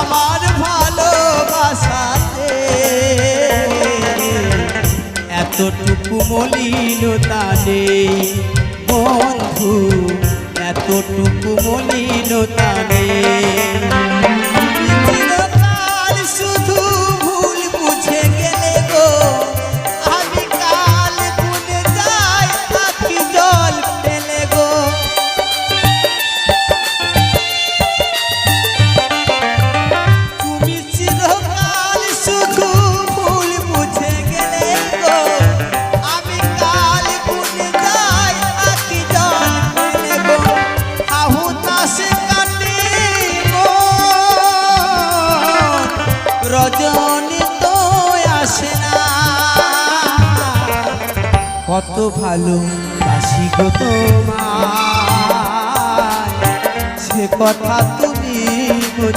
আমার ভালোবাসাতে এতটুকু মলিনতা নেই বন্ধু, এতটুকু মলিনতা নেই। চিরকাল শুধু ভুল বুঝে গেলে গো, আমি কাল ভুলে যাই আখি জল ফেলে গো। তুমি চিরকাল শুধু ভুল বুঝে গেলে গো, আমি কাল ভুলে যাই আখি জল ফেলে গো। আহু তাসে কাটে রজনী তো আসে না, কত ভালোবাসি গো তোমায় সে কথা তুমি